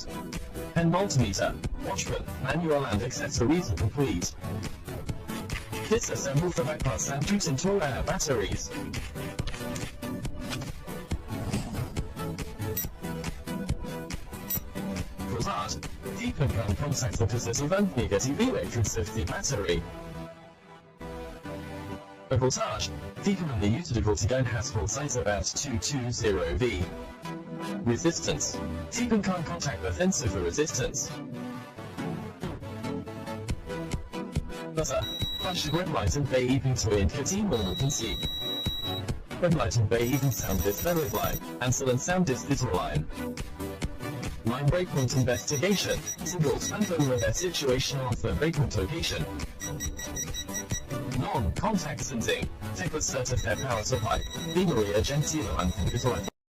used. And multimeter, watchman, manual and accessories are complete. Disassemble the back parts and put into air batteries. Result: deepen and contact the positive and negative electricity battery. A voltage, deepen the utility gun has full size about 220V. Resistance, deepen can contact the sensor for resistance. Buzzer, flash red light and bay even to indicate normal see. Red light and bay even sound this valid line, and sound this little line. Line breakpoint investigation, signals and the situation of the breakpoint location. Non-contact sensing, take the certified power supply, Vimaria Gentile and computer.